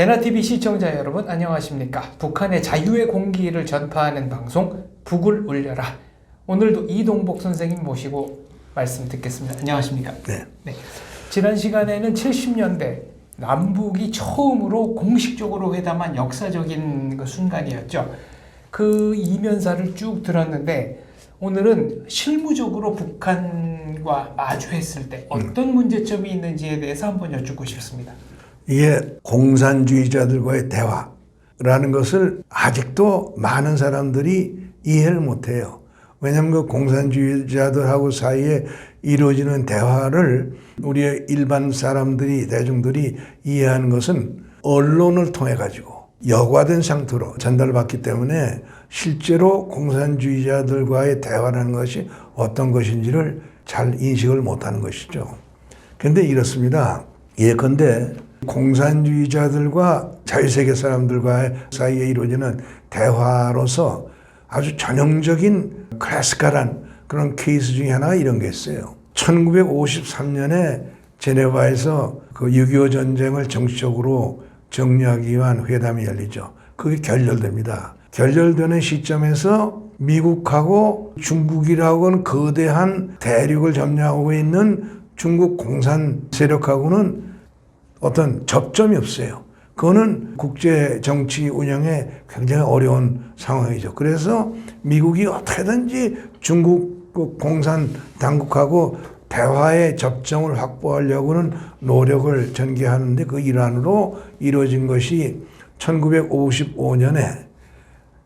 대나TV 시청자 여러분 안녕하십니까. 북한의 자유의 공기를 전파하는 방송 북을 울려라. 오늘도 이동복 선생님 모시고 말씀 듣겠습니다. 안녕하십니까. 네. 지난 시간에는 70년대 남북이 처음으로 공식적으로 회담한 역사적인 그 순간이었죠. 그 이면사를 쭉 들었는데 오늘은 실무적으로 북한과 마주했을 때 어떤 문제점이 있는지에 대해서 한번 여쭙고 싶습니다. 이게 공산주의자들과의 대화라는 것을 아직도 많은 사람들이 이해를 못해요. 왜냐하면 그 공산주의자들하고 사이에 이루어지는 대화를 우리의 일반 사람들이, 대중들이 이해하는 것은 언론을 통해 가지고 여과된 상태로 전달받기 때문에 실제로 공산주의자들과의 대화라는 것이 어떤 것인지를 잘 인식을 못하는 것이죠. 그런데 이렇습니다. 예컨대 공산주의자들과 자유세계 사람들과 사이에 이루어지는 대화로서 아주 전형적인 클래시컬한 그런 케이스 중에 하나가 이런 게 있어요. 1953년에 제네바에서 그 6.25 전쟁을 정치적으로 정리하기 위한 회담이 열리죠. 그게 결렬됩니다. 결렬되는 시점에서 미국하고 중국이라고는 거대한 대륙을 점령하고 있는 중국 공산 세력하고는 어떤 접점이 없어요. 그거는 국제 정치 운영에 굉장히 어려운 상황이죠. 그래서 미국이 어떻게든지 중국 공산 당국하고 대화의 접점을 확보하려고는 노력을 전개하는데 그 일환으로 이루어진 것이 1955년에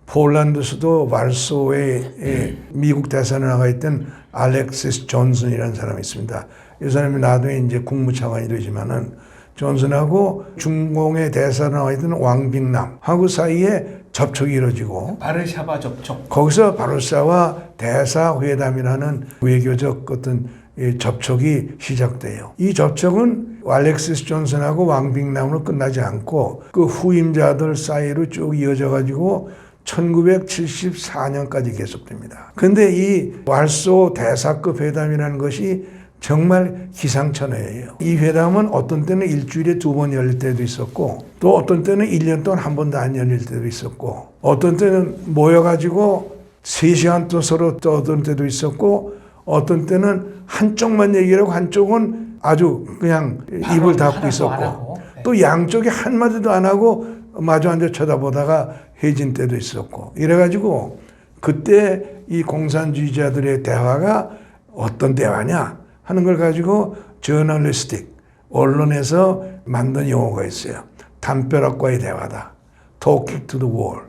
폴란드 수도 var소에 미국 대사로 나가 있던 알렉시스 존슨이라는 사람이 있습니다. 이 사람이 나중에 이제 국무차관이 되지만은 존슨하고 중공의 대사로 나와 있던 왕빙남하고 사이에 접촉이 이루어지고 바르샤바 접촉. 거기서 바르샤바 대사 회담이라는 외교적 어떤 접촉이 시작돼요. 이 접촉은 알렉시스 존슨하고 왕빙남으로 끝나지 않고 그 후임자들 사이로 쭉 이어져 가지고 1974년까지 계속됩니다. 그런데 이 var소 대사급 회담이라는 것이 정말 기상천외예요. 이 회담은 어떤 때는 일주일에 2번 열릴 때도 있었고 또 어떤 때는 1년 동안 한 번도 안 열릴 때도 있었고 어떤 때는 모여가지고 3시간 또 서로 떠들 때도 있었고 어떤 때는 한쪽만 얘기를 하고 한쪽은 아주 그냥 입을 닫고 있었고 또 양쪽이 한마디도 안 하고 마주 앉아 쳐다보다가 헤어진 때도 있었고 이래가지고 그때 이 공산주의자들의 대화가 어떤 대화냐 하는 걸 가지고 저널리스틱, 언론에서 만든 용어가 있어요. 담벼락과의 대화다. Talking to the wall.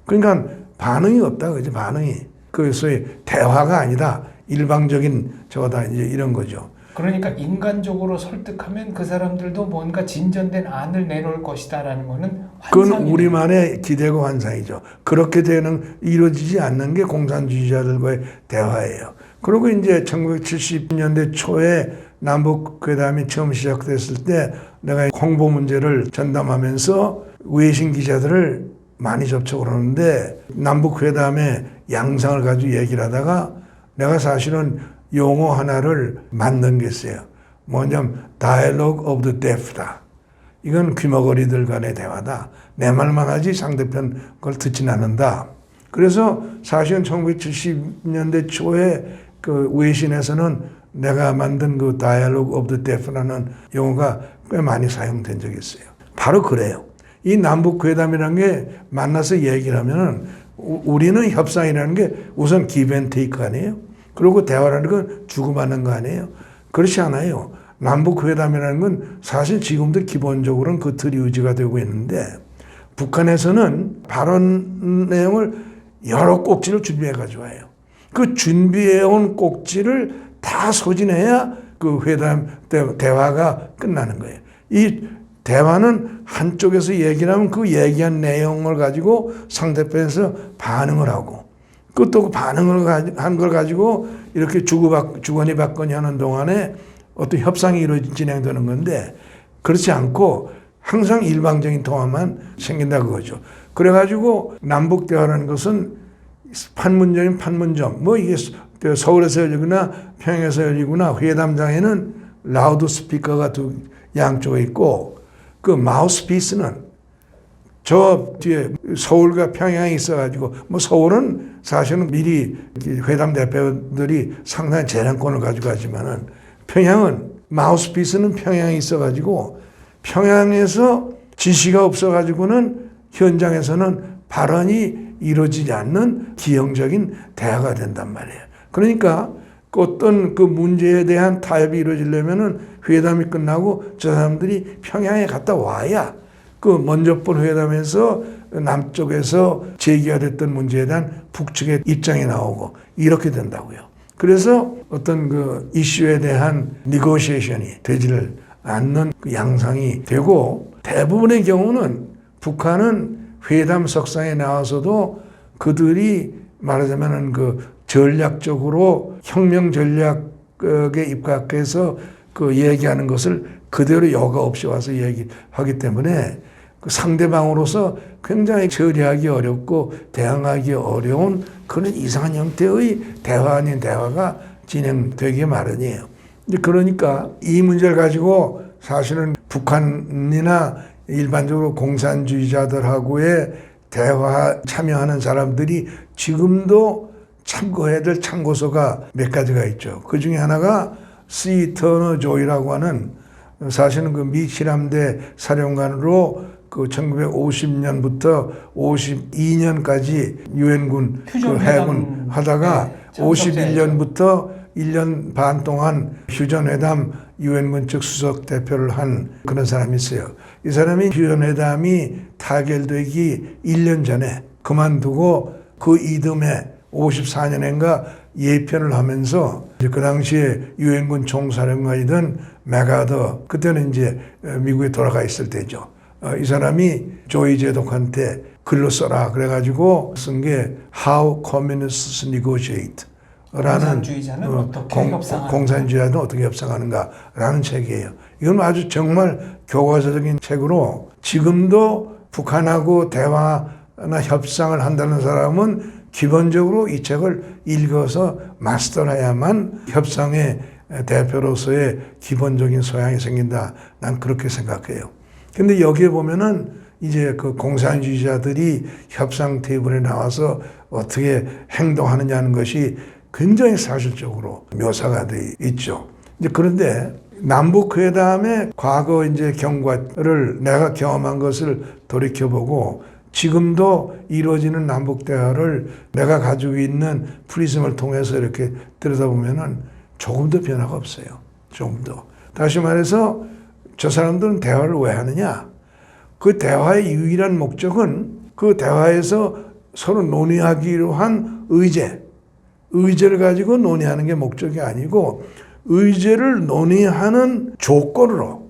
그러니까 반응이 없다. 그죠? 반응이. 그 소위 대화가 아니다. 일방적인 저거다. 이제 이런 거죠. 그러니까 인간적으로 설득하면 그 사람들도 뭔가 진전된 안을 내놓을 것이다라는 거는 환상이네요. 그건 우리만의 기대고 환상이죠. 그렇게 이루어지지 않는 게 공산주의자들과의 대화예요. 그리고 이제 1970년대 초에 남북 회담이 처음 시작됐을 때 내가 홍보 문제를 전담하면서 외신 기자들을 많이 접촉을 하는데 남북 회담의 양상을 가지고 얘기를 하다가 내가 사실은 용어 하나를 만든 게 있어요. 뭐냐면 Dialogue of the Deaf다. 이건 귀머거리들 간의 대화다. 내 말만 하지 상대편 걸 듣진 않는다. 그래서 사실은 1970년대 초에 그 외신에서는 내가 만든 그 Dialogue of the Deaf라는 용어가 꽤 많이 사용된 적이 있어요. 바로 그래요. 이 남북 회담이라는 게 만나서 얘기를 하면은 우리는 협상이라는 게 우선 give and take 아니에요? 그리고 대화라는 건 주고받는 거 아니에요? 그렇지 않아요. 남북 회담이라는 건 사실 지금도 기본적으로는 그 틀이 유지가 되고 있는데 북한에서는 발언 내용을 여러 꼭지를 준비해 가지고 와요. 그 준비해온 꼭지를 다 소진해야 그 회담 대화가 끝나는 거예요. 이 대화는 한쪽에서 얘기를 하면 그 얘기한 내용을 가지고 상대편에서 반응을 하고 그것도 반응을 한 걸 가지고 이렇게 주거니 받거니 하는 동안에 어떤 협상이 진행되는 건데 그렇지 않고 항상 일방적인 통화만 생긴다 그거죠. 그래가지고 남북 대화라는 것은 판문점인 판문점, 뭐 이게 서울에서 열리거나 평양에서 열리거나 회담장에는 라우드 스피커가 두 양쪽에 있고 그 마우스피스는 저 뒤에 서울과 평양이 있어가지고 뭐 서울은 사실은 미리 회담 대표들이 상당히 재량권을 가지고 가지만은 평양은 마우스피스는 평양에 있어가지고 평양에서 지시가 없어가지고는 현장에서는 발언이 이루어지지 않는 기형적인 대화가 된단 말이에요. 그러니까 어떤 그 문제에 대한 타협이 이루어지려면은 회담이 끝나고 저 사람들이 평양에 갔다 와야 그 먼저 본 회담에서 남쪽에서 제기가 됐던 문제에 대한 북측의 입장이 나오고 이렇게 된다고요. 그래서 어떤 그 이슈에 대한 니고시에이션이 되지를 않는 그 양상이 되고 대부분의 경우는 북한은 회담 석상에 나와서도 그들이 말하자면은 그 전략적으로 혁명 전략에 입각해서 그 얘기하는 것을 그대로 여과 없이 와서 얘기하기 때문에 그 상대방으로서 굉장히 처리하기 어렵고 대항하기 어려운 그런 이상한 형태의 대화 아닌 대화가 진행되기 마련이에요. 그러니까 이 문제를 가지고 사실은 북한이나 일반적으로 공산주의자들하고의 대화 참여하는 사람들이 지금도 참고해야 될 참고서가 몇 가지가 있죠. 그 중에 하나가 C. 터너 조이라고 하는 사실은 그 미 실함대 사령관으로 그 1950년부터 52년까지 유엔군 그 해군 하다가 네, 51년부터 1년 반 동안 휴전회담 유엔군 측 수석 대표를 한 그런 사람이 있어요. 이 사람이 휴전회담이 타결되기 1년 전에 그만두고 그 이듬해 54년인가 예편을 하면서 그 당시에 유엔군 총사령관이던 맥아더 그때는 이제 미국에 돌아가 있을 때죠. 이 사람이 조이 제독한테 글로 써라 그래가지고 쓴 게 How Communists Negotiate 라는 공산주의자는 어떻게 협상하는가라는 책이에요. 이건 아주 정말 교과서적인 책으로 지금도 북한하고 대화나 협상을 한다는 사람은 기본적으로 이 책을 읽어서 마스터해야만 협상의 대표로서의 기본적인 소양이 생긴다. 난 그렇게 생각해요. 근데 여기에 보면은 이제 그 공산주의자들이 협상 테이블에 나와서 어떻게 행동하느냐는 것이 굉장히 사실적으로 묘사가 돼 있죠. 이제 그런데 남북회담의 과거 이제 경과를 내가 경험한 것을 돌이켜보고 지금도 이루어지는 남북 대화를 내가 가지고 있는 프리즘을 통해서 이렇게 들여다보면은 조금도 변화가 없어요. 조금도. 다시 말해서 저 사람들은 대화를 왜 하느냐? 그 대화의 유일한 목적은 그 대화에서 서로 논의하기로 한 의제를 가지고 논의하는 게 목적이 아니고 의제를 논의하는 조건으로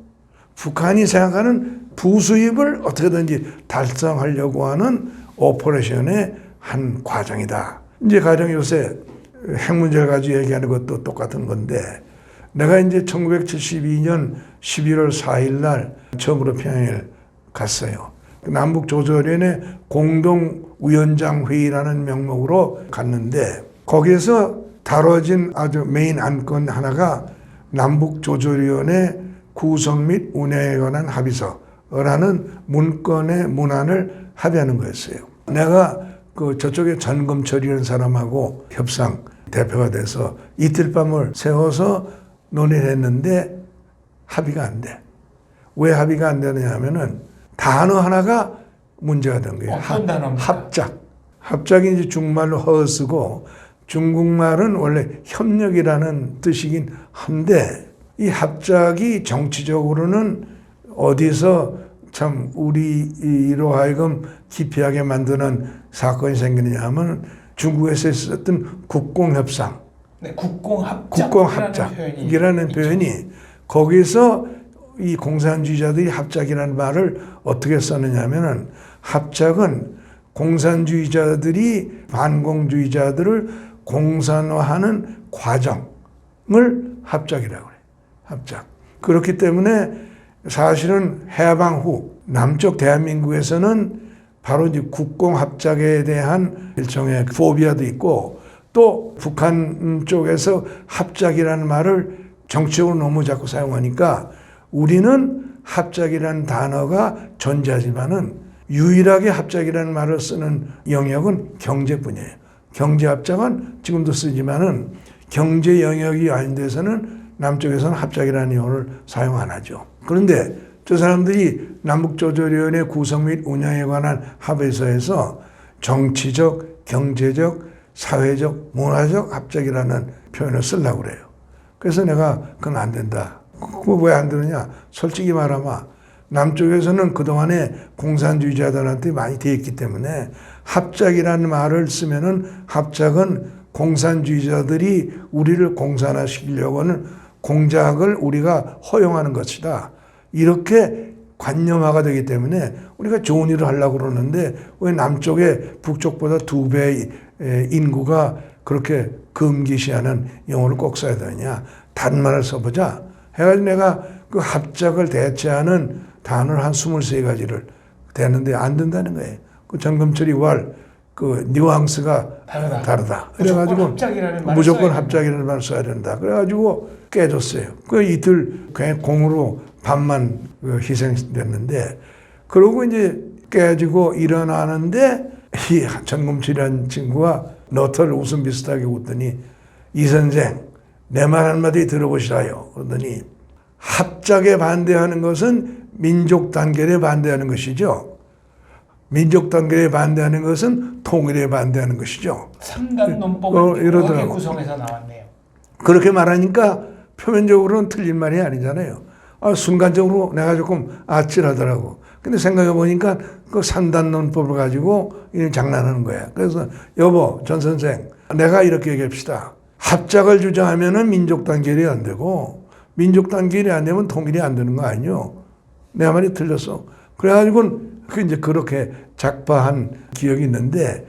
북한이 생각하는 부수입을 어떻게든지 달성하려고 하는 오퍼레이션의 한 과정이다. 이제 가령 요새 핵 문제를 가지고 얘기하는 것도 똑같은 건데 내가 이제 1972년 11월 4일 날 처음으로 평양을 갔어요. 남북조조련의 공동위원장 회의라는 명목으로 갔는데 거기에서 다뤄진 아주 메인 안건 하나가 남북조조련의 구성 및 운영에 관한 합의서라는 문건의 문안을 합의하는 거였어요. 내가 그 저쪽에 전검철이라는 사람하고 협상 대표가 돼서 이틀 밤을 세워서 논의를 했는데 합의가 안 돼. 왜 합의가 안 되느냐 하면은 단어 하나가 문제가 된 거예요. 어떤 단어입니까? 합작. 합작이 이제 중국말로 허쓰고 중국말은 원래 협력이라는 뜻이긴 한데 이 합작이 정치적으로는 어디서 참 우리로 하여금 기피하게 만드는 사건이 생기느냐 하면 중국에서 있었던 국공협상. 네, 국공합작이라는 표현이 거기서 이 공산주의자들이 합작이라는 말을 어떻게 썼느냐 하면은 합작은 공산주의자들이 반공주의자들을 공산화하는 과정을 합작이라고 해요. 합작. 그렇기 때문에 사실은 해방 후 남쪽 대한민국에서는 바로 이제 국공합작에 대한 일종의 포비아도 있고 또 북한 쪽에서 합작이라는 말을 정치적으로 너무 자꾸 사용하니까 우리는 합작이라는 단어가 존재하지만은 유일하게 합작이라는 말을 쓰는 영역은 경제뿐이에요. 경제합작은 지금도 쓰지만은 경제 영역이 아닌 데서는 남쪽에서는 합작이라는 용어를 사용 안 하죠. 그런데 저 사람들이 남북조절위원회 구성 및 운영에 관한 합의서에서 정치적, 경제적, 사회적, 문화적 합작이라는 표현을 쓰려고 그래요. 그래서 내가 그건 안 된다. 그거 왜 안 되느냐? 솔직히 말하면 남쪽에서는 그동안에 공산주의자들한테 많이 돼 있기 때문에 합작이라는 말을 쓰면은 합작은 공산주의자들이 우리를 공산화시키려고 하는 공작을 우리가 허용하는 것이다. 이렇게 관념화가 되기 때문에 우리가 좋은 일을 하려고 그러는데 왜 남쪽에 북쪽보다 2배의 인구가 그렇게 금기시하는 용어를 꼭 써야 되느냐. 다른 말을 써보자. 해가지고 내가 그 합작을 대체하는 단어를 한 23가지를 대는데 안 된다는 거예요. 그 정금철이 그 뉘앙스가 다르다. 그래가지고 무조건 합작이라는 말을 써야 된다. 그래가지고 깨졌어요. 그 이틀 그냥 공으로 반만 희생됐는데, 그러고 이제 깨지고 일어나는데 이 정금철이라는 친구가 너털 웃음 비슷하게 웃더니 이 선생 내 말 한마디 들어보시라요. 그러더니 합작에 반대하는 것은 민족 단결에 반대하는 것이죠. 민족 단결에 반대하는 것은 통일에 반대하는 것이죠. 3단 논법을 이렇게 구성해서 나왔네요. 그렇게 말하니까 표면적으로는 틀린 말이 아니잖아요. 순간적으로 내가 조금 아찔하더라고. 근데 생각해 보니까 그 3단 논법을 가지고 장난하는 거야. 그래서 여보, 전 선생, 내가 이렇게 얘기합시다. 합작을 주장하면은 민족 단결이 안 되고 민족 단결이 안 되면 통일이 안 되는 거 아니요? 내 말이 틀렸어. 그래가지고 이제 그렇게 작파한 기억이 있는데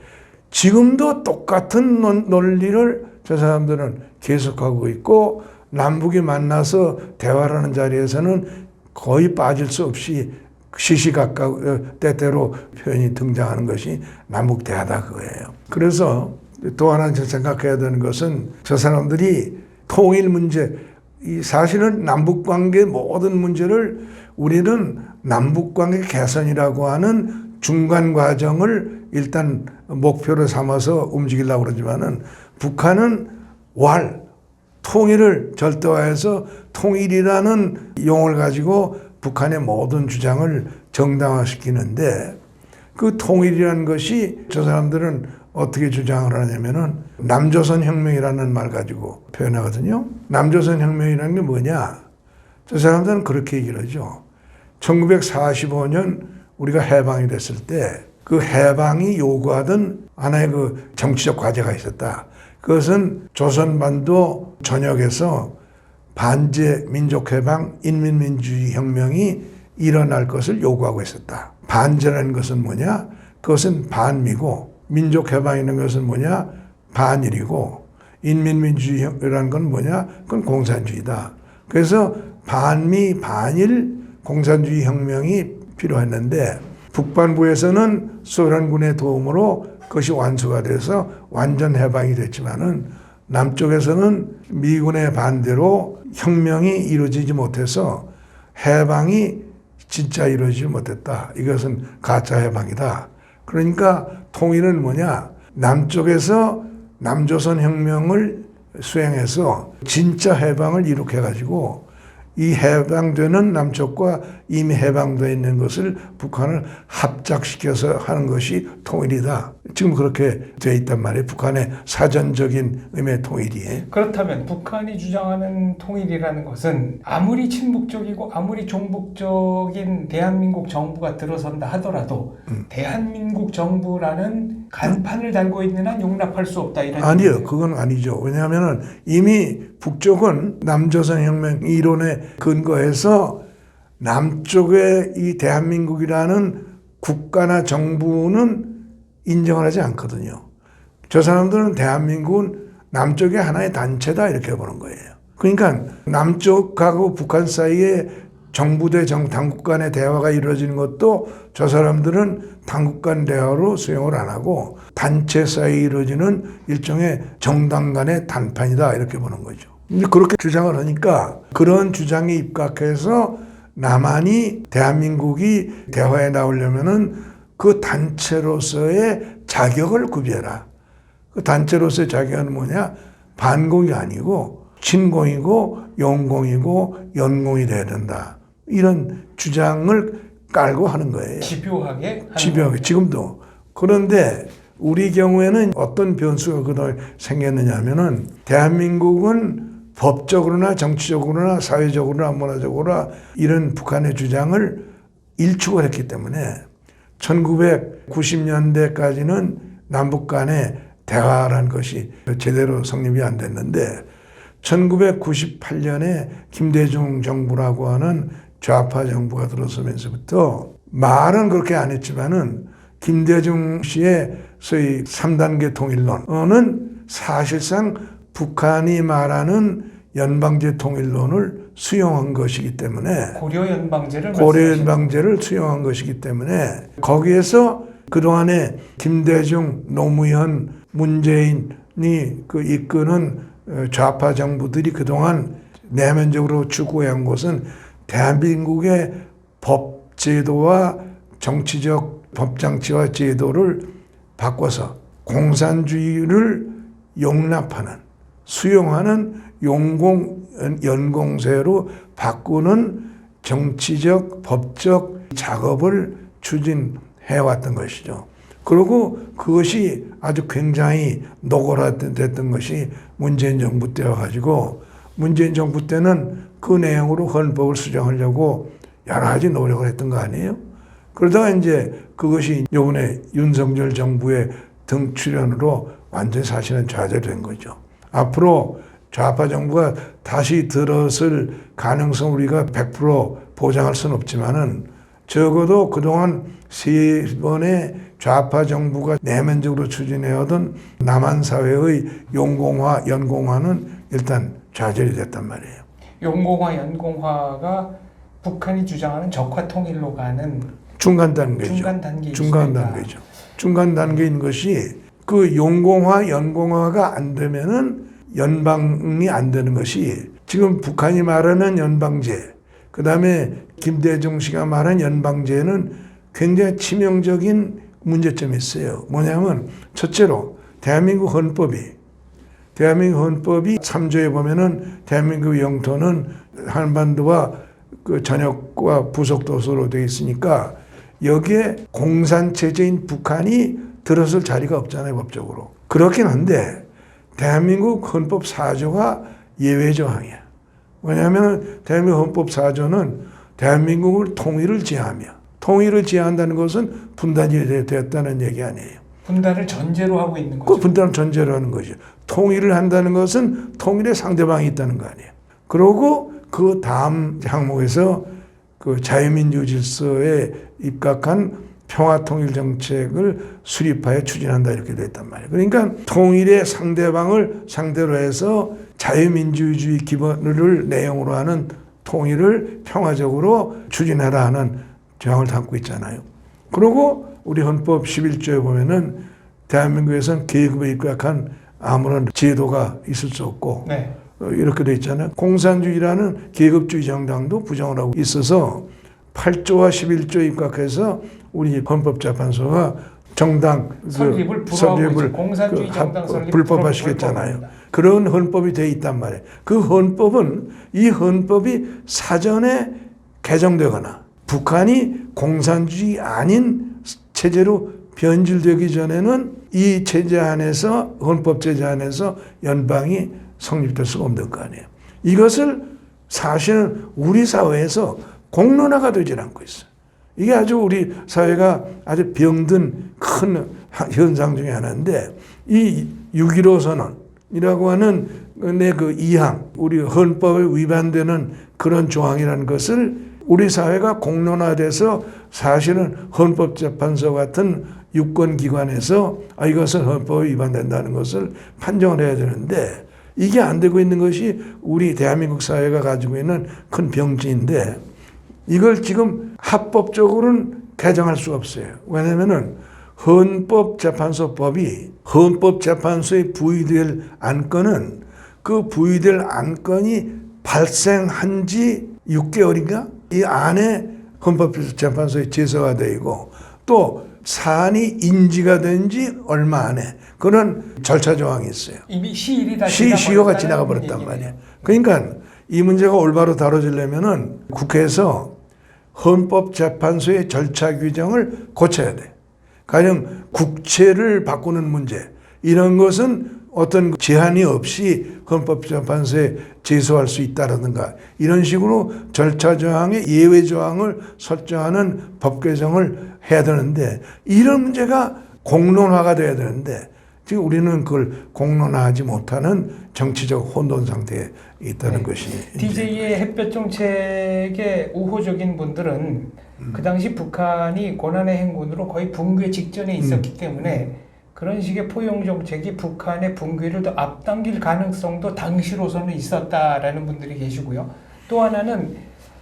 지금도 똑같은 논리를 저 사람들은 계속하고 있고 남북이 만나서 대화를 하는 자리에서는 거의 빠질 수 없이 시시각각 때때로 표현이 등장하는 것이 남북 대화다 그거예요. 그래서 또 하나 생각해야 되는 것은 저 사람들이 통일 문제, 이 사실은 남북관계 모든 문제를 우리는 남북관계 개선이라고 하는 중간 과정을 일단 목표로 삼아서 움직이려고 그러지만은 북한은 통일을 절대화해서 통일이라는 용어를 가지고 북한의 모든 주장을 정당화시키는데 그 통일이라는 것이 저 사람들은 어떻게 주장을 하냐면은 남조선 혁명이라는 말 가지고 표현하거든요. 남조선 혁명이라는 게 뭐냐? 저 사람들은 그렇게 얘기를 하죠. 1945년 우리가 해방이 됐을 때 그 해방이 요구하던 하나의 그 정치적 과제가 있었다. 그것은 조선반도 전역에서 반제 민족해방 인민민주주의 혁명이 일어날 것을 요구하고 있었다. 반제라는 것은 뭐냐? 그것은 반미고 민족해방이라는 것은 뭐냐? 반일이고 인민민주주의라는 건 뭐냐? 그건 공산주의다. 그래서 반미 반일 공산주의 혁명이 필요했는데 북반부에서는 소련군의 도움으로 그것이 완수가 돼서 완전 해방이 됐지만은 남쪽에서는 미군의 반대로 혁명이 이루어지지 못해서 해방이 진짜 이루어지지 못했다. 이것은 가짜 해방이다. 그러니까 통일은 뭐냐? 남쪽에서 남조선 혁명을 수행해서 진짜 해방을 이룩해가지고 이 해방되는 남쪽과 이미 해방되어 있는 것을 북한을 합작시켜서 하는 것이 통일이다. 지금 그렇게 되어 있단 말이에요. 북한의 사전적인 의미의 통일이. 그렇다면 북한이 주장하는 통일이라는 것은 아무리 친북적이고 아무리 종북적인 대한민국 정부가 들어선다 하더라도 대한민국 정부라는 간판을 달고 있는 한 용납할 수 없다 이런 아니요. 얘기예요. 그건 아니죠. 왜냐하면 이미 북쪽은 남조선 혁명 이론에 근거해서 남쪽의 이 대한민국이라는 국가나 정부는 인정을 하지 않거든요. 저 사람들은 대한민국은 남쪽의 하나의 단체다 이렇게 보는 거예요. 그러니까 남쪽하고 북한 사이에 정부 대 당국 간의 대화가 이루어지는 것도 저 사람들은 당국 간 대화로 수용을 안 하고 단체 사이에 이루어지는 일종의 정당 간의 단판이다 이렇게 보는 거죠. 그렇게 주장을 하니까 그런 주장에 입각해서 남한이 대한민국이 대화에 나오려면은 그 단체로서의 자격을 구별하. 그 단체로서의 자격은 뭐냐? 반공이 아니고 친공이고 용공이고 연공이 돼야 된다. 이런 주장을 깔고 하는 거예요. 집요하게? 집요하게. 지금도. 그런데 우리 경우에는 어떤 변수가 그동안 생겼느냐 하면은 대한민국은 법적으로나 정치적으로나 사회적으로나 문화적으로나 이런 북한의 주장을 일축을 했기 때문에 1990년대까지는 남북 간의 대화라는 것이 제대로 성립이 안 됐는데 1998년에 김대중 정부라고 하는 좌파 정부가 들어서면서부터 말은 그렇게 안 했지만은 김대중 씨의 소위 3단계 통일론은 사실상 북한이 말하는 연방제 통일론을 수용한 것이기 때문에 고려 연방제를 수용한 것이기 때문에 거기에서 그동안에 김대중, 노무현, 문재인이 그 이끄는 좌파 정부들이 그동안 내면적으로 추구해온 것은 대한민국의 법 제도와 정치적 법장치와 제도를 바꿔서 공산주의를 용납하는 수용하는 연공제로 바꾸는 정치적 법적 작업을 추진해왔던 것이죠. 그리고 그것이 아주 굉장히 노골화됐던 것이 문재인 정부 때여가지고 문재인 정부 때는 그 내용으로 헌법을 수정하려고 여러 가지 노력을 했던 거 아니에요? 그러다가 이제 그것이 이번에 윤석열 정부의 등 출연으로 완전히 사실은 좌절된 거죠. 앞으로 좌파 정부가 다시 들어설 가능성 우리가 100% 보장할 수는 없지만은 적어도 그동안 세 번의 좌파 정부가 내면적으로 추진해오던 남한 사회의 용공화, 연공화는 일단 좌절이 됐단 말이에요. 용공화, 연공화가 북한이 주장하는 적화 통일로 가는 중간 단계죠. 중간 단계죠. 중간 단계인 것이 그 용공화, 연공화가 안 되면은 연방이 안 되는 것이 지금 북한이 말하는 연방제, 그 다음에 김대중 씨가 말한 연방제는 굉장히 치명적인 문제점이 있어요. 뭐냐면 첫째로 대한민국 헌법이 3조에 보면은 대한민국 영토는 한반도와 그 전역과 부속도서로 되어 있으니까 여기에 공산체제인 북한이 들어설 자리가 없잖아요, 법적으로. 그렇긴 한데 대한민국 헌법 4조가 예외 조항이야. 왜냐하면 대한민국 헌법 4조는 대한민국을 통일을 제한한다는 것은 분단이 되었다는 얘기 아니에요. 분단을 전제로 하고 있는 거죠. 그 분단을 전제로 하는 거죠. 통일을 한다는 것은 통일의 상대방이 있다는 거 아니에요. 그러고 그 다음 항목에서 그 자유민주 질서에 입각한 평화통일 정책을 수립하여 추진한다 이렇게 됐단 말이에요. 그러니까 통일의 상대방을 상대로 해서 자유민주주의 기본을 내용으로 하는 통일을 평화적으로 추진하라 하는 조항을 담고 있잖아요. 그리고 우리 헌법 11조에 보면은 대한민국에서는 계급에 입각한 아무런 제도가 있을 수 없고 네. 이렇게 돼 있잖아요. 공산주의라는 계급주의 정당도 부정을 하고 있어서 8조와 11조에 입각해서 우리 헌법재판소가 정당 설립을 불허하고 공산주의 정당 설립 불법화시켰잖아요. 그런 헌법이 돼 있단 말이에요. 그 헌법은 이 헌법이 사전에 개정되거나 북한이 공산주의 아닌 체제로 변질되기 전에는 이 체제 안에서 헌법 체제 안에서 연방이 성립될 수가 없는 거 아니에요. 이것을 사실은 우리 사회에서 공론화가 되질 않고 있어요. 이게 아주 우리 사회가 아주 병든 큰 현상 중에 하나인데 이 6.15 선언이라고 하는 내 그 2항, 우리 헌법에 위반되는 그런 조항이라는 것을 우리 사회가 공론화돼서 사실은 헌법재판소 같은 유권기관에서 이것은 헌법에 위반된다는 것을 판정을 해야 되는데 이게 안 되고 있는 것이 우리 대한민국 사회가 가지고 있는 큰 병지인데 이걸 지금 합법적으로는 개정할 수가 없어요. 왜냐하면은 헌법재판소법이 헌법재판소에 부의될 안건은 그 부의될 안건이 발생한 지 6개월인가? 이 안에 헌법재판소에 제소가 되고 또 사안이 인지가 된 지 얼마 안에 그런 절차 조항이 있어요. 이미 시일이 다 시효가 지나가 버렸단 말이에요. 그러니까 이 문제가 올바로 다뤄지려면은 국회에서 헌법재판소의 절차 규정을 고쳐야 돼. 가령 국채를 바꾸는 문제 이런 것은 어떤 제한이 없이 헌법재판소에 제소할 수 있다라든가 이런 식으로 절차 조항의 예외 조항을 설정하는 법 개정을 해야 되는데 이런 문제가 공론화가 돼야 되는데 지금 우리는 그걸 공론화하지 못하는 정치적 혼돈 상태에 있다는 것이 DJ의 햇볕 정책에 우호적인 분들은 그 당시 북한이 고난의 행군으로 거의 붕괴 직전에 있었기 때문에 그런 식의 포용 정책이 북한의 붕괴를 더 앞당길 가능성도 당시로서는 있었다라는 분들이 계시고요. 또 하나는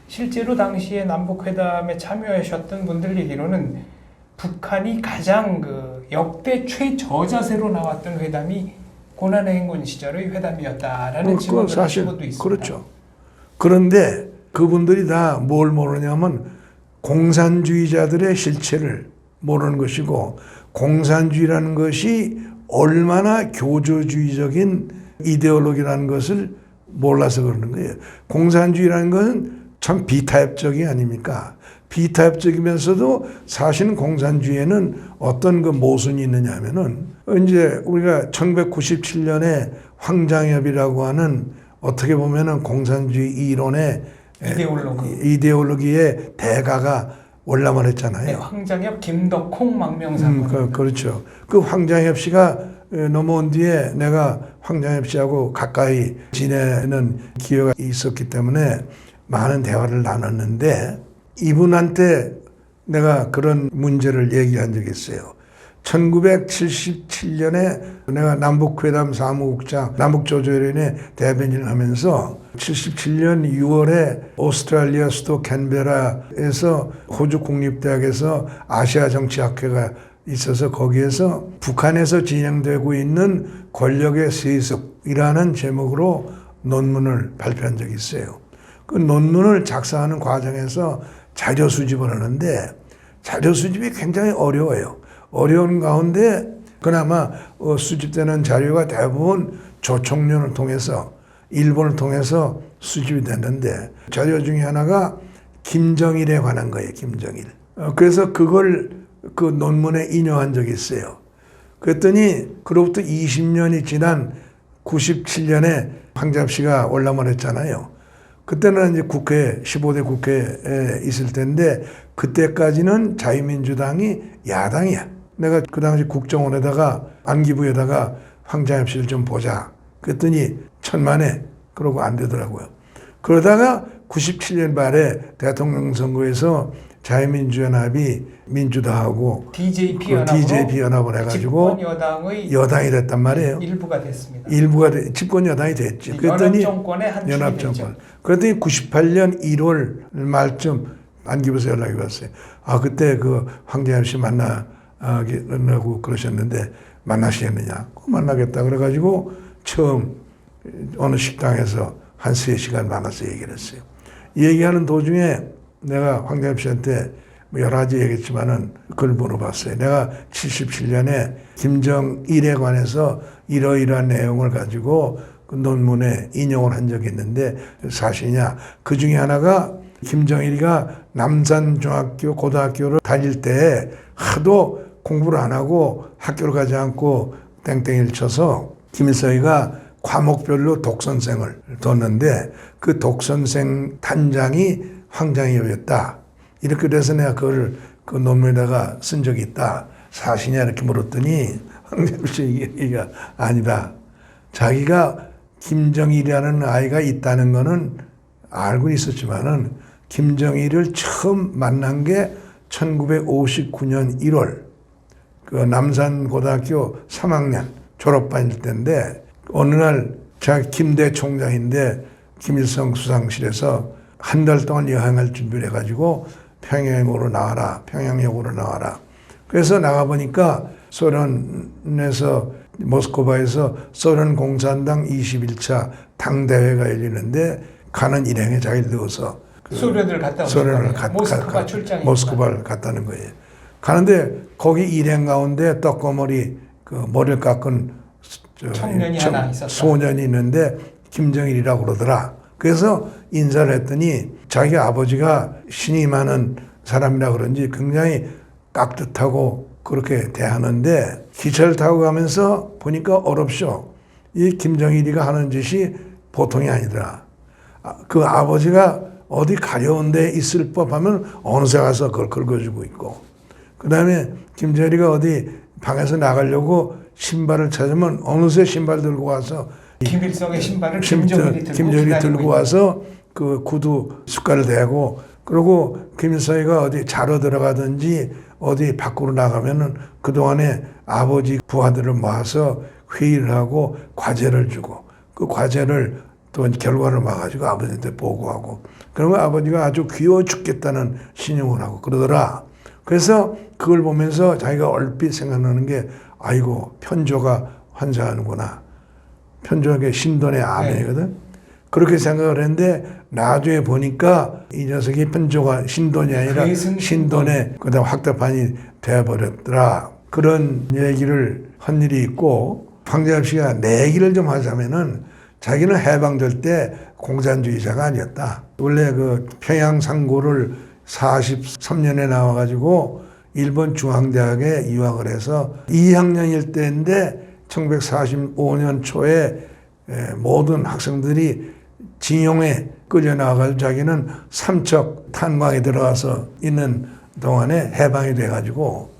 실제로 당시에 남북회담에 참여하셨던 분들 얘기로는 북한이 가장 그 역대 최저자세로 나왔던 회담이 고난의 행군 시절의 회담이었다라는 지적을 하신 것도 있습니다. 그렇죠. 그런데 그분들이 다 뭘 모르냐면 공산주의자들의 실체를 모르는 것이고 공산주의라는 것이 얼마나 교조주의적인 이데올로기라는 것을 몰라서 그러는 거예요. 공산주의라는 것은 참 비타협적이 아닙니까? 비타협적이면서도 사실은 공산주의에는 어떤 그 모순이 있느냐 하면은 이제 우리가 1997년에 황장엽이라고 하는 어떻게 보면은 공산주의 이론의 이데올로기의 대가가 올라만 했잖아요. 네, 황장엽, 김덕홍 망명사건. 그렇죠. 그 황장엽 씨가 넘어온 뒤에 내가 황장엽 씨하고 가까이 지내는 기회가 있었기 때문에 많은 대화를 나눴는데 이분한테 내가 그런 문제를 얘기한 적이 있어요. 1977년에 내가 남북회담 사무국장, 남북조조연의 대변인을 하면서 77년 6월에 오스트랄리아 수도 캔베라에서 호주 국립대학에서 아시아 정치학회가 있어서 거기에서 북한에서 진행되고 있는 권력의 세습이라는 제목으로 논문을 발표한 적이 있어요. 그 논문을 작성하는 과정에서 자료 수집을 하는데 자료 수집이 굉장히 어려워요. 어려운 가운데 그나마 수집되는 자료가 대부분 조총련을 통해서 일본을 통해서 수집이 됐는데 자료 중에 하나가 김정일에 관한 거예요. 김정일. 그래서 그걸 그 논문에 인용한 적이 있어요. 그랬더니 그로부터 20년이 지난 97년에 황장엽 씨가 올라만 했잖아요. 그때는 이제 국회 15대 국회에 있을 텐데 그때까지는 자유민주당이 야당이야. 내가 그 당시 국정원에다가 안기부에다가 황장엽 씨를 좀 보자. 그랬더니 천만에 그러고 안 되더라고요. 그러다가 97년 말에 대통령 선거에서 자유민주연합이 민주당하고 DJP 연합을 해가지고 여당이 됐단 말이에요. 일부가 됐습니다. 집권 여당이 됐지. 그랬더니 연합정권의 한 축이 됐죠. 그랬더니 98년 1월 말쯤 안기부에서 연락이 왔어요. 아 그때 그 황장엽 씨 만나고 그러셨는데 만나시겠느냐? 만나겠다 그래가지고 처음 어느 식당에서 한 3시간 만나서 얘기를 했어요. 얘기하는 도중에 내가 황장엽 씨한테 여러 가지 얘기했지만은 그걸 물어봤어요. 내가 77년에 김정일에 관해서 이러이러한 내용을 가지고 그 논문에 인용을 한 적이 있는데 사실이냐? 그 중에 하나가 김정일이가 남산중학교 고등학교를 다닐 때 하도 공부를 안 하고 학교를 가지 않고 땡땡이를 쳐서 김일성이가 과목별로 독선생을 뒀는데 그 독선생 단장이 황장엽이었다. 이렇게 돼서 내가 그걸 그 논문에다가 쓴 적이 있다. 사실이냐 이렇게 물었더니 황장엽 씨 얘기가 아니다. 자기가 김정일이라는 아이가 있다는 거는 알고 있었지만은 김정일을 처음 만난 게 1959년 1월 그 남산고등학교 3학년 졸업반일 때인데 어느 날 자기 김대 총장인데 김일성 수상실에서 한 달 동안 여행할 준비를 해가지고 평양역으로 나와라. 그래서 나가보니까 소련에서 모스크바에서 소련 공산당 21차 당대회가 열리는데 가는 일행에 자기를 넣어서 소련을 갔다 소련을 모스크바 출장에 모스크바를 갔다는 거예요. 가는데 거기 일행 가운데 떡거머리 그 머리를 깎은 청년이 하나 있었다. 소년이 있는데 김정일이라고 그러더라. 그래서 인사를 했더니 자기 아버지가 신이 많은 사람이라 그런지 굉장히 깍듯하고 그렇게 대하는데 기차를 타고 가면서 보니까 어렵쇼. 이 김정일이가 하는 짓이 보통이 아니더라. 그 아버지가 어디 가려운 데 있을 법하면 어느새 가서 그걸 긁어주고 있고, 그 다음에 김정일이가 어디 방에서 나가려고 신발을 찾으면 어느새 신발 들고 와서 김일성의 신발을 김정일이 들고 와서 그 구두 숟갈을 대고, 그리고 김일성이가 어디 자러 들어가든지 어디 밖으로 나가면은 그동안에 아버지 부하들을 모아서 회의를 하고 과제를 주고, 그 과제를 또 결과를 막아가지고 아버지한테 보고하고, 그러면 아버지가 아주 귀여워 죽겠다는 신용을 하고 그러더라. 그래서 그걸 보면서 자기가 얼핏 생각나는 게, 아이고 편조가 환장하는구나. 편조가 신돈의 아멘이거든. 그렇게 생각을 했는데 나중에 보니까 이 녀석이 편조가 신돈이 아니라 신돈의 그다음 확답판이 되어버렸더라. 그런 얘기를 한 일이 있고, 황재엽 씨가 내 얘기를 좀 하자면은 자기는 해방될 때 공산주의자가 아니었다. 원래 그 평양 상고를 43년에 나와가지고 일본 중앙대학에 유학을 해서 2학년일 때인데 1945년 초에 모든 학생들이 징용에 끌려 나와가지고 자기는 삼척 탄광에 들어가서 있는 동안에 해방이 돼가지고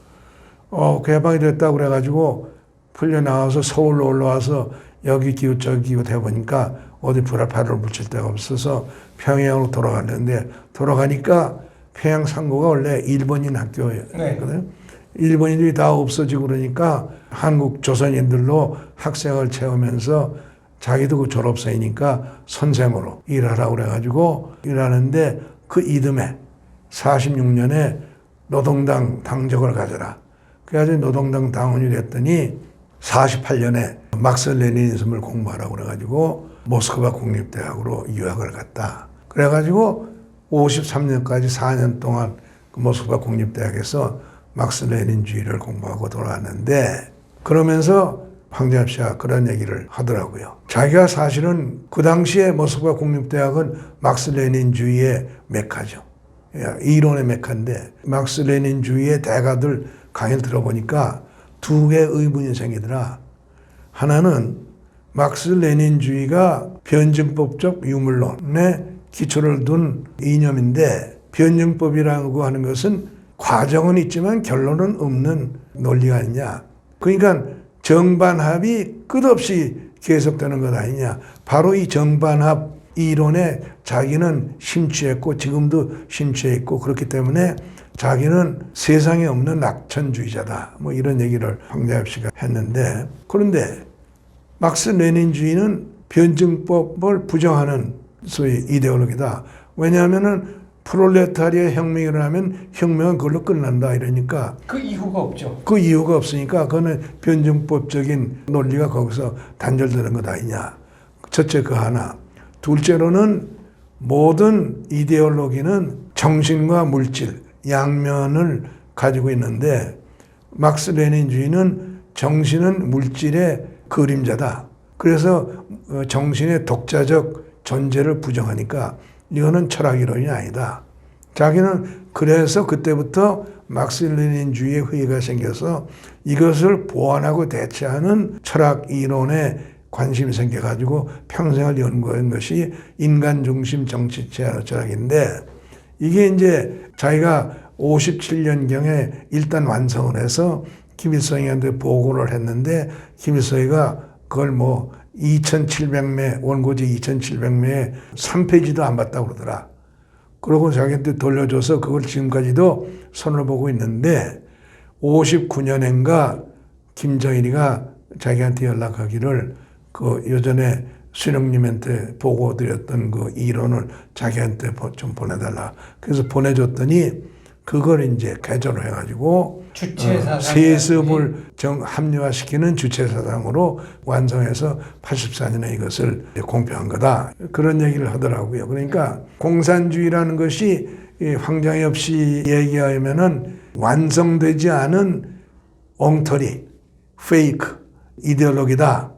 그 해방이 됐다고 그래가지고 풀려 나와서 서울로 올라와서 여기 기웃 저기 기웃 해보니까 어디 발을 붙일 데가 없어서 평양으로 돌아갔는데, 돌아가니까 평양 상고가 원래 일본인 학교였거든. 네. 일본인들이 다 없어지고 그러니까 한국 조선인들로 학생을 채우면서 자기도 그 졸업생이니까 선생으로 일하라고 그래가지고 일하는데, 그 이듬해 46년에 노동당 당적을 가져라. 그래가지고 노동당 당원이 됐더니 48년에 막스 레니니즘을 공부하라고 그래가지고 모스크바 국립대학으로 유학을 갔다. 그래가지고 53년까지 4년 동안 그 모스크바 국립대학에서 막스 레닌주의를 공부하고 돌아왔는데, 그러면서 황재엽 씨가 그런 얘기를 하더라고요. 자기가 사실은 그 당시에 모스크바 국립대학은 막스 레닌주의의 메카죠. 이론의 메카인데, 막스 레닌주의의 대가들 강의를 들어보니까 두 개의 의문이 생기더라. 하나는 막스 레닌주의가 변증법적 유물론에 기초를 둔 이념인데, 변증법이라고 하는 것은 과정은 있지만 결론은 없는 논리가 아니냐. 그러니까 정반합이 끝없이 계속되는 것 아니냐. 바로 이 정반합 이론에 자기는 심취했고 지금도 심취해 있고, 그렇기 때문에 자기는 세상에 없는 낙천주의자다. 뭐 이런 얘기를 황재엽 씨가 했는데, 그런데 막스 레닌주의는 변증법을 부정하는 소위 이데올로기다. 왜냐하면은 프롤레타리아 혁명이 일어나면 혁명은 그걸로 끝난다 이러니까 그 이유가 없죠. 그 이유가 없으니까 그거는 변증법적인 논리가 거기서 단절되는 것 아니냐. 첫째 그 하나. 둘째로는 모든 이데올로기는 정신과 물질, 양면을 가지고 있는데, 막스 레닌주의는 정신은 물질의 그림자다. 그래서 정신의 독자적 존재를 부정하니까 이거는 철학 이론이 아니다. 자기는 그래서 그때부터 막스 레닌주의의 회의가 생겨서 이것을 보완하고 대체하는 철학 이론에 관심이 생겨가지고 평생을 연구한 것이 인간 중심 정치 철학인데, 이게 이제 자기가 57년경에 일단 완성을 해서 김일성이한테 보고를 했는데, 김일성이가 그걸 뭐 2,700매, 원고지 2,700매에 3페이지도 안 봤다고 그러더라. 그러고 자기한테 돌려줘서 그걸 지금까지도 손을 보고 있는데, 59년인가 김정일이가 자기한테 연락하기를 그 예전에 수령님한테 보고 드렸던 그 이론을 자기한테 좀 보내달라. 그래서 보내줬더니 그걸 이제 개조를 해가지고 세습을 합리화시키는 주체사상으로 완성해서 84년에 이것을 공표한 거다. 그런 얘기를 하더라고요. 그러니까 공산주의라는 것이 이 황장이 없이 얘기하면은 완성되지 않은 엉터리, 페이크 이데올로기다.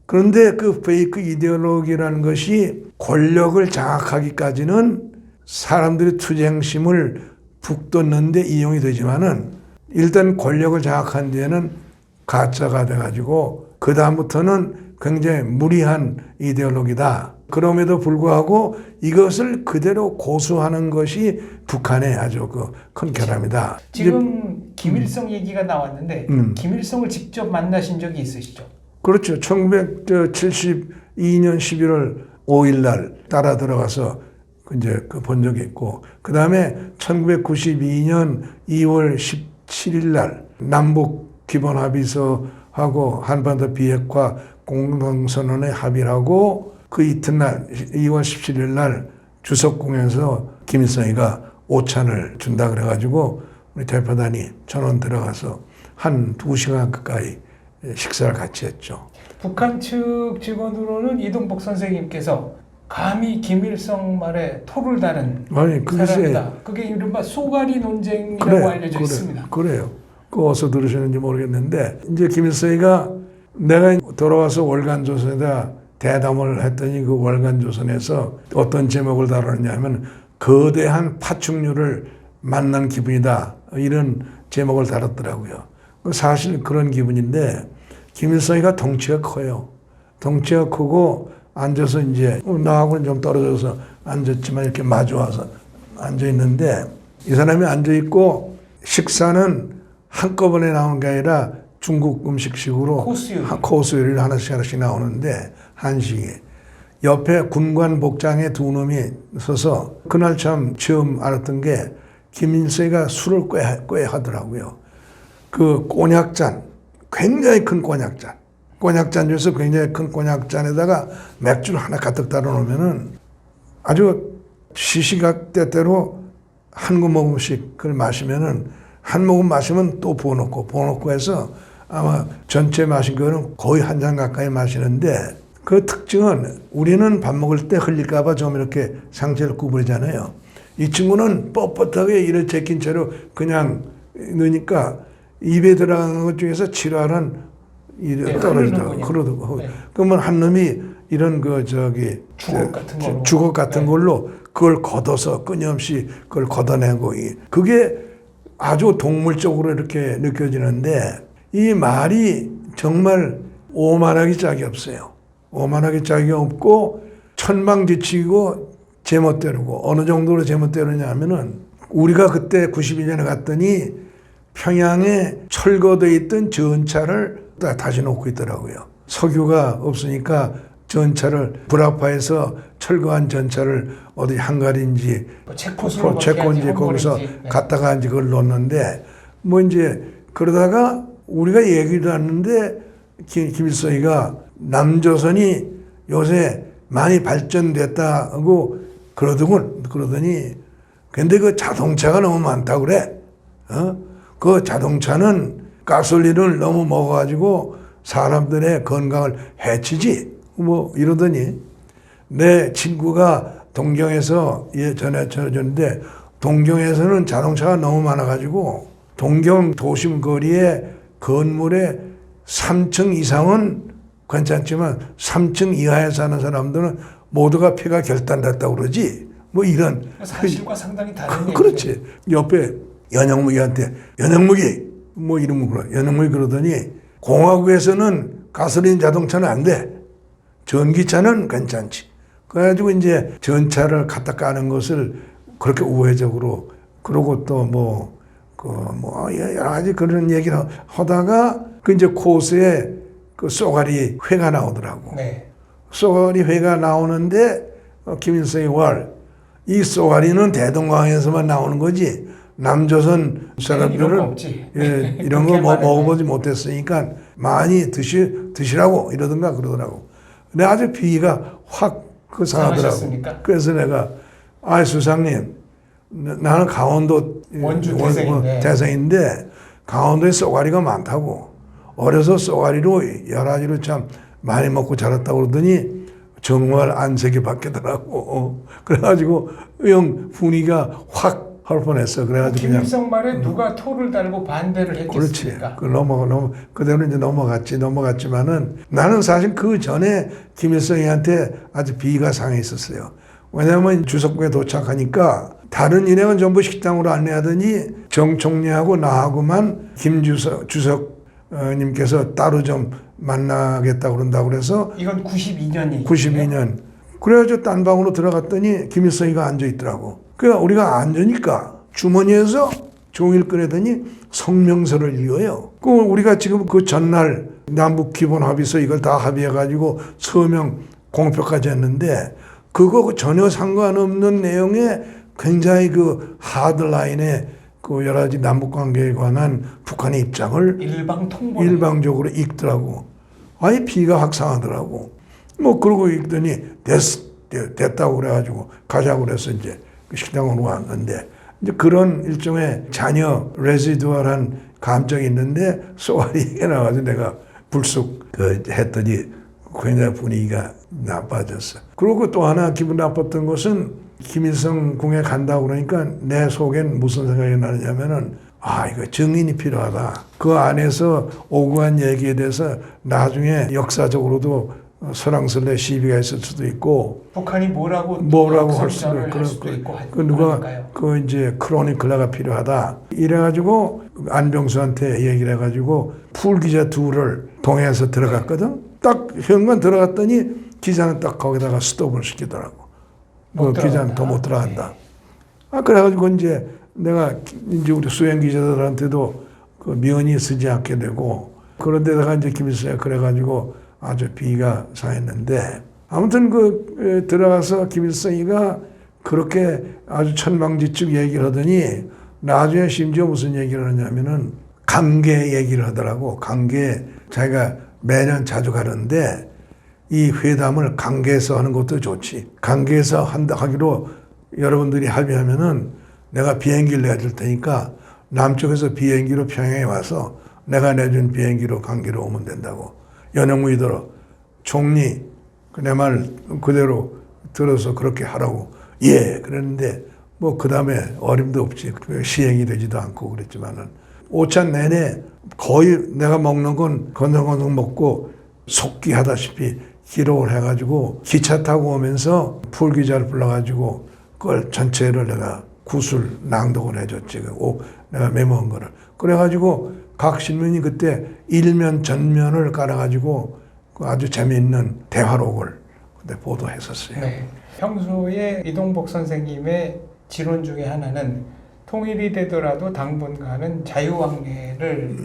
그런데 그 페이크 이데올로기라는 것이 권력을 장악하기까지는 사람들의 투쟁심을 북돋는데 이용이 되지만은 일단 권력을 장악한 뒤에는 가짜가 돼가지고 그 다음부터는 굉장히 무리한 이데올로기다. 그럼에도 불구하고 이것을 그대로 고수하는 것이 북한의 아주 큰 결함이다. 지금 김일성 얘기가 나왔는데 김일성을 직접 만나신 적이 있으시죠? 그렇죠. 1972년 11월 5일 날 따라 들어가서 이제 본 적이 있고, 그 다음에 1992년 2월 17일 날 남북 기본 합의서하고 한반도 비핵화 공동선언에 합의를 하고 그 이튿날 2월 17일 날 주석궁에서 김일성이가 오찬을 준다 그래가지고 우리 대표단이 전원 들어가서 한 2시간 가까이 식사를 같이 했죠. 북한 측 직원으로는 이동복 선생님께서 감히 김일성 말에 토를 다는 사람이다. 그게 이른바 쏘가리 논쟁이라고 알려져 있습니다. 그래요. 그거 어디서 들으셨는지 모르겠는데 이제 김일성이가 내가 돌아와서 월간조선에다 대담을 했더니 그 월간조선에서 어떤 제목을 다루느냐 하면 거대한 파충류를 만난 기분이다. 이런 제목을 다뤘더라고요. 사실 그런 기분인데 김일성이가 덩치가 커요. 덩치가 크고 앉아서 이제 나하고는 좀 떨어져서 앉았지만 이렇게 마주와서 앉아 있는데 이 사람이 앉아 있고 식사는 한꺼번에 나온 게 아니라 중국 음식식으로 코스 요리를 하나씩 나오는데 한식이 옆에 군관 복장에 두 놈이 서서 그날 참 처음 알았던 게 김일성이가 술을 꽤 하더라고요. 그 꼬냑잔, 굉장히 큰 꼬냑잔. 꼬냑잔 중에서 굉장히 큰 꼬냑잔에다가 맥주를 하나 가득 따라 놓으면은 아주 시시각때때로 한 모금씩 그걸 마시면은 한 모금 마시면 또 부어놓고 해서 아마 전체 마신 거는 거의 한 잔 가까이 마시는데 그 특징은 우리는 밥 먹을 때 흘릴까봐 좀 이렇게 상체를 구부리잖아요. 이 친구는 뻣뻣하게 이를 제낀 채로 그냥 넣으니까 입에 들어가는 것 중에서 질환은 떨어지더라고요. 네. 그러면 한 놈이 이런 주걱 같은 걸로 그걸 걷어서 끊임없이 그걸 걷어내고 그게 아주 동물적으로 이렇게 느껴지는데 이 말이 정말 오만하기 짝이 없어요. 오만하기 짝이 없고 천방지축이고 제멋대로고 어느 정도로 제멋대로냐 하면은 우리가 그때 92년에 갔더니 평양에 철거되어 있던 전차를 다시 놓고 있더라고요. 석유가 없으니까 전차를 불합화해서 철거한 전차를 어디 한가리인지 체코인지 거기서 갔다가 이제 그걸 놓는데 뭐 이제 그러다가 우리가 얘기를 하는데 김일성이가 남조선이 요새 많이 발전됐다고 그러더니 근데 그 자동차가 너무 많다고 그래. 그 자동차는 가솔린을 너무 먹어가지고 사람들의 건강을 해치지. 뭐 이러더니 내 친구가 동경에서 전해줬는데 동경에서는 자동차가 너무 많아가지고 동경 도심 거리에 건물의 3층 이상은 괜찮지만 3층 이하에 사는 사람들은 모두가 폐가 결단됐다고 그러지. 뭐 이런 사실과 상당히 다른 얘기죠. 그렇지. 옆에 연영무기한테 연영무기 뭐 이런 거 그래. 연영무기 그러더니 공화국에서는 가솔린 자동차는 안 돼. 전기차는 괜찮지. 그래가지고 이제 전차를 갖다 까는 것을 그렇게 우회적으로 그러고 또 여러 가지 그런 얘기를 하다가 그 이제 코스에 그 쏘가리 회가 나오더라고. 네. 쏘가리 회가 나오는데 김일성이 이 쏘가리는 대동강에서만 나오는 거지. 남조선 사람들은 이런 거 먹어보지 못했으니까 많이 드시라고 이러던가 그러더라고. 근데 아주 비위가 확 상하더라고. 그래서 내가 수상님 나는 강원도 원주 대생인데 강원도에 쏘가리가 많다고. 어려서 쏘가리로 여러 가지로 참 많이 먹고 자랐다고 그러더니 정말 안색이 바뀌더라고. 그래가지고 영 분위기가 확 할 뻔했어. 그래가지고 김일성 말에 누가 토를 달고 반대를 그렇지. 했겠습니까? 그대로 이제 넘어갔지만은 나는 사실 그 전에 김일성이한테 아주 비가 상했었어요. 왜냐하면 주석부에 도착하니까 다른 일행은 전부 식당으로 안내하더니 정 총리하고 나하고만 주석님께서 따로 좀 만나겠다고 그런다고 그래서 이건 92년이에요. 92년. 그래가지고 딴 방으로 들어갔더니 김일성이가 앉아있더라고. 그러니까 우리가 앉으니까 주머니에서 종이를 꺼내더니 성명서를 읽어요. 그 우리가 지금 그 전날 남북 기본 합의서 이걸 다 합의해가지고 서명 공표까지 했는데 그거 전혀 상관없는 내용에 굉장히 그 하드라인에 그 여러 가지 남북 관계에 관한 북한의 입장을 일방적으로 읽더라고. 아예 피가 확 상하더라고. 뭐 그러고 읽더니 됐다고 그래가지고 가자고 그래서 이제 식당으로 왔는데 이제 그런 일종의 자녀 레지두얼한 감정이 있는데 쏘아리 얘기가 나와서 내가 불쑥 했더니 굉장히 분위기가 나빠졌어. 그리고 또 하나 기분 나빴던 것은 김일성 궁에 간다고 그러니까 내 속엔 무슨 생각이 나느냐면은 이거 증인이 필요하다. 그 안에서 오구한 얘기에 대해서 나중에 역사적으로도 설왕설래 시비가 있을 수도 있고 북한이 뭐라고 할 수도 있고 누가 그 이제 크로니클러가 필요하다. 이래가지고 안병수한테 얘기를 해가지고 풀 기자 둘을 동해에서 들어갔거든. 딱 현관 들어갔더니 기자는 딱 거기다가 스톱을 시키더라고. 그 기자는 더 못 들어간다. 그래가지고 이제 내가 이제 우리 수행 기자들한테도 그 면이 쓰지 않게 되고 그런데다가 이제 김일성이 그래가지고 아주 비가 상했는데 아무튼 들어가서 김일성이가 그렇게 아주 천방지축 얘기를 하더니 나중에 심지어 무슨 얘기를 하냐면은 강계 얘기를 하더라고. 강계 자기가 매년 자주 가는데 이 회담을 강계에서 하는 것도 좋지. 강계에서 하기로 여러분들이 합의하면은 내가 비행기를 내줄 테니까 남쪽에서 비행기로 평양에 와서 내가 내준 비행기로 강계로 오면 된다고. 연영무이 들어 총리 내 말 그대로 들어서 그렇게 하라고. 예 그랬는데 뭐 그 다음에 어림도 없지. 시행이 되지도 않고 그랬지만은 오찬 내내 거의 내가 먹는 건 건성건성 먹고 속기하다시피 기록을 해가지고 기차 타고 오면서 풀기자를 불러가지고 그걸 전체를 내가 구술 낭독을 해줬지. 내가 메모한 거를. 그래가지고 각 신문이 그때 일면 전면을 깔아가지고 아주 재미있는 대화록을 그때 보도했었어요. 네. 평소에 이동복 선생님의 지론 중에 하나는 통일이 되더라도 당분간은 자유왕래를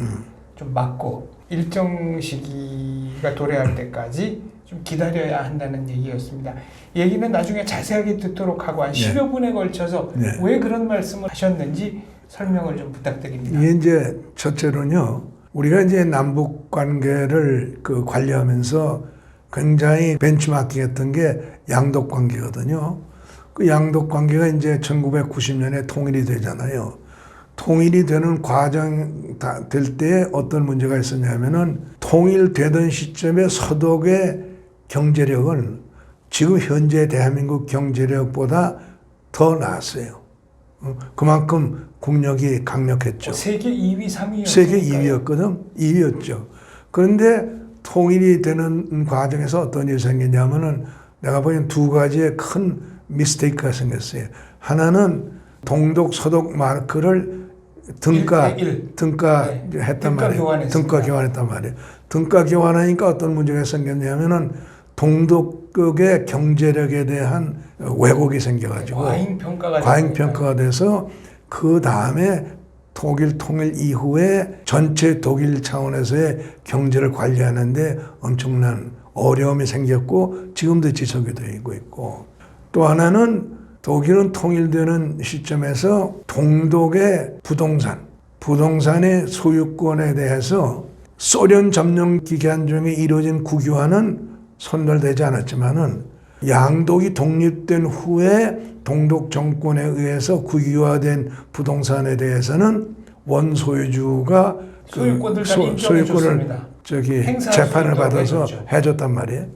좀 막고 일정 시기가 도래할 때까지 좀 기다려야 한다는 얘기였습니다. 얘기는 나중에 자세하게 듣도록 하고 한 10여 분에 걸쳐서 왜 그런 말씀을 하셨는지 설명을 좀 부탁드립니다. 이게 이제 첫째로는요, 우리가 이제 남북 관계를 관리하면서 굉장히 벤치마킹했던 게 양독 관계거든요. 그 양독 관계가 이제 1990년에 통일이 되잖아요. 통일이 되는 과정 될 때 어떤 문제가 있었냐면은 통일되던 시점에 서독의 경제력은 지금 현재 대한민국 경제력보다 더 나았어요. 그만큼 국력이 강력했죠. 세계 2위, 3위였어요. 세계 2위였거든. 2위였죠. 그런데 통일이 되는 과정에서 어떤 일이 생겼냐면은 내가 보기엔 두 가지의 큰 미스테이크가 생겼어요. 하나는 동독 서독 마크를 등가했단 말이에요. 등가 교환했단 말이에요. 등가 교환하니까 어떤 문제가 생겼냐면은 동독국의 경제력에 대한 왜곡이 생겨가지고 과잉평가가 돼서 그 다음에 독일 통일 이후에 전체 독일 차원에서의 경제를 관리하는데 엄청난 어려움이 생겼고 지금도 지속이 되고 있고, 또 하나는 독일은 통일되는 시점에서 동독의 부동산의 소유권에 대해서 소련 점령 기간 중에 이루어진 국유화는 선결되지 않았지만은 양독이 독립된 후에 동독 정권에 의해서 국유화된 부동산에 대해서는 원소유주가 소유권을 재판을 받아서 해줬단 말이에요.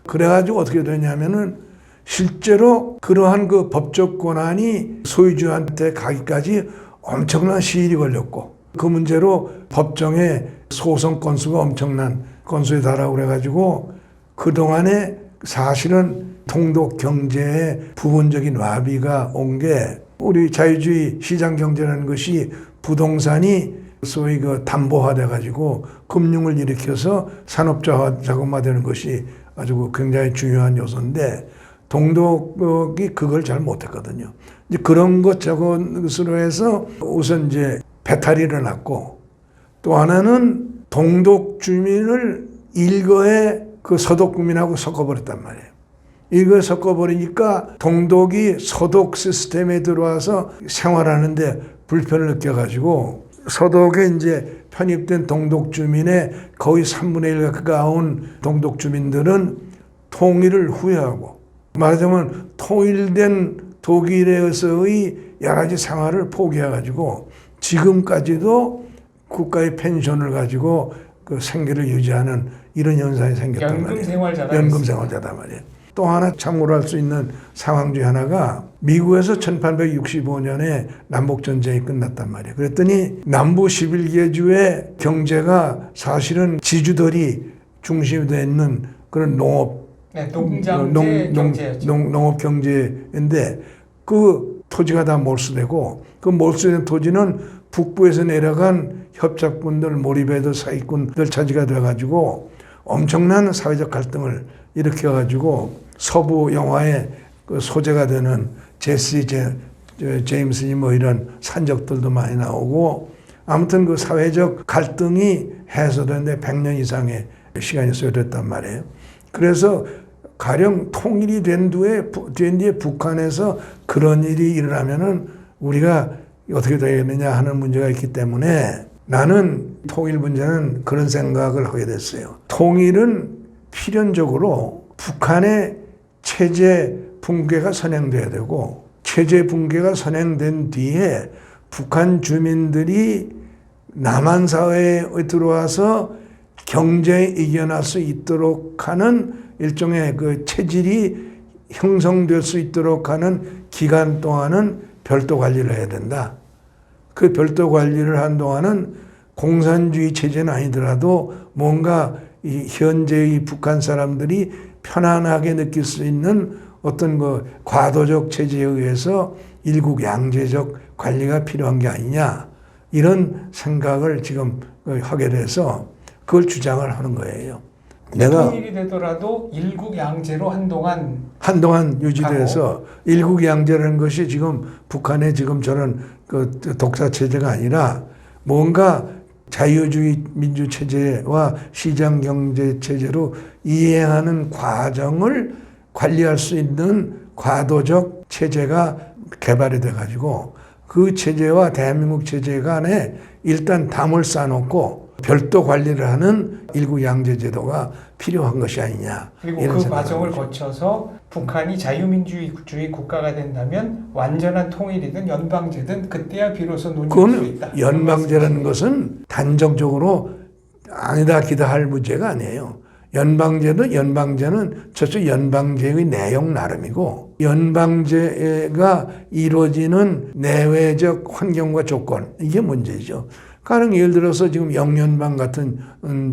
그래가지고 어떻게 되냐면은 실제로 그러한 그 법적 권한이 소유주한테 가기까지 엄청난 시일이 걸렸고 그 문제로 법정에 소송 건수가 엄청난 건수에 달하고 그래가지고 그동안에 사실은 통독 경제의 부분적인 와비가 온 게 우리 자유주의 시장 경제라는 것이 부동산이 소위 그 담보화돼 가지고 금융을 일으켜서 산업화 자금화되는 것이 아주 굉장히 중요한 요소인데 동독이 그걸 잘 못했거든요. 이제 그런 것 저것으로 해서 우선 이제 배탈이 났고 또 하나는 동독 주민을 일거에 그 서독 주민하고 섞어버렸단 말이에요. 이걸 섞어버리니까 동독이 서독 시스템에 들어와서 생활하는데 불편을 느껴가지고 서독에 이제 편입된 동독 주민의 거의 3분의 1 가까운 동독 주민들은 통일을 후회하고 말하자면 통일된 독일에서의 여러 가지 생활을 포기해가지고 지금까지도 국가의 펜션을 가지고 그 생계를 유지하는 이런 현상이 생겼단 말이에요. 연금생활자단 말이에요. 또 하나 참고로 할 수 있는 상황 중에 하나가 미국에서 1865년에 남북전쟁이 끝났단 말이에요. 그랬더니 남부 11개주의 경제가 사실은 지주들이 중심이 되어 있는 그런 농업, 농업 경제인데 그 토지가 다 몰수되고 그 몰수된 토지는 북부에서 내려간 협작군들, 모리베드 사기꾼들 차지가 돼가지고 엄청난 사회적 갈등을 일으켜가지고 서부 영화의 그 소재가 되는 제시 제임스니 뭐 이런 산적들도 많이 나오고 아무튼 그 사회적 갈등이 해소되는데 100년 이상의 시간이 소요됐단 말이에요. 그래서 가령 통일이 된 뒤에 북한에서 그런 일이 일어나면은 우리가 어떻게 되겠느냐 하는 문제가 있기 때문에 나는 통일 문제는 그런 생각을 하게 됐어요. 통일은 필연적으로 북한의 체제 붕괴가 선행돼야 되고 체제 붕괴가 선행된 뒤에 북한 주민들이 남한 사회에 들어와서 경제에 이겨날 수 있도록 하는 일종의 그 체질이 형성될 수 있도록 하는 기간 동안은 별도 관리를 해야 된다. 그 별도 관리를 한 동안은 공산주의 체제는 아니더라도 뭔가 이 현재의 북한 사람들이 편안하게 느낄 수 있는 어떤 그 과도적 체제에 의해서 일국양제적 관리가 필요한 게 아니냐 이런 생각을 지금 하게 돼서 그걸 주장을 하는 거예요. 내가 통일이 되더라도 일국양제로 한동안 유지돼서 일국양제라는 것이 지금 북한의 지금 저런 그 독사 체제가 아니라 뭔가 자유주의 민주 체제와 시장 경제 체제로 이행하는 과정을 관리할 수 있는 과도적 체제가 개발이 돼 가지고 그 체제와 대한민국 체제 간에 일단 담을 쌓아놓고 별도 관리를 하는 일국양제 제도가 필요한 것이 아니냐. 그리고 그 과정을 거쳐서 북한이 자유민주주의 국가가 된다면 완전한 통일이든 연방제든 그때야 비로소 논의할 수 있다. 연방제라는 것은 단정적으로 아니다 기다 할 문제가 아니에요. 연방제는 저쪽 연방제의 내용 나름이고 연방제가 이루어지는 내외적 환경과 조건 이게 문제죠. 가령 예를 들어서 지금 영연방 같은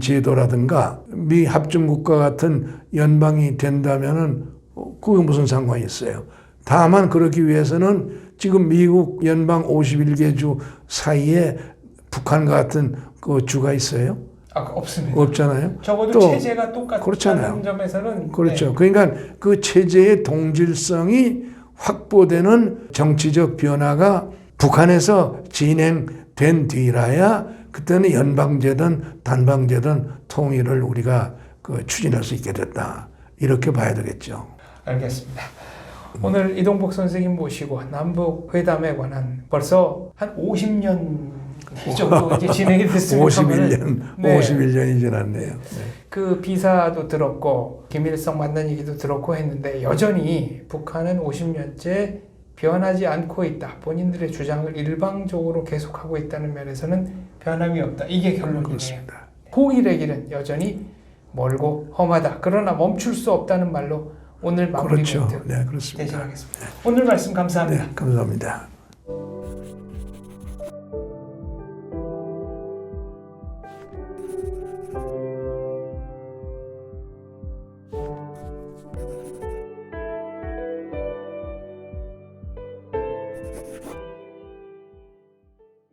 제도라든가 미 합중국가 같은 연방이 된다면은 그게 무슨 상관이 있어요. 다만 그러기 위해서는 지금 미국 연방 51개 주 사이에 북한 같은 그 주가 있어요? 없습니다. 없잖아요. 적어도 체제가 똑같다는 점에서는 그렇죠. 네. 그러니까 그 체제의 동질성이 확보되는 정치적 변화가 북한에서 진행된 뒤라야 그때는 연방제든 단방제든 통일을 우리가 추진할 수 있게 됐다. 이렇게 봐야 되겠죠. 알겠습니다. 오늘 이동복 선생님 모시고 남북 회담에 관한 벌써 한 50년 이 정도 이제 진행이 됐습니다. 51년이 지났네요. 네. 그 비사도 들었고 김일성 만난 얘기도 들었고 했는데 여전히 북한은 50년째 변하지 않고 있다. 본인들의 주장을 일방적으로 계속하고 있다는 면에서는 변함이 없다. 이게 결론이네요. 통일의 길은 여전히 멀고 험하다. 그러나 멈출 수 없다는 말로 오늘 마무리 그렇죠. 멘트 네, 그렇습니다. 대신하겠습니다. 오늘 말씀 감사합니다. 네, 감사합니다.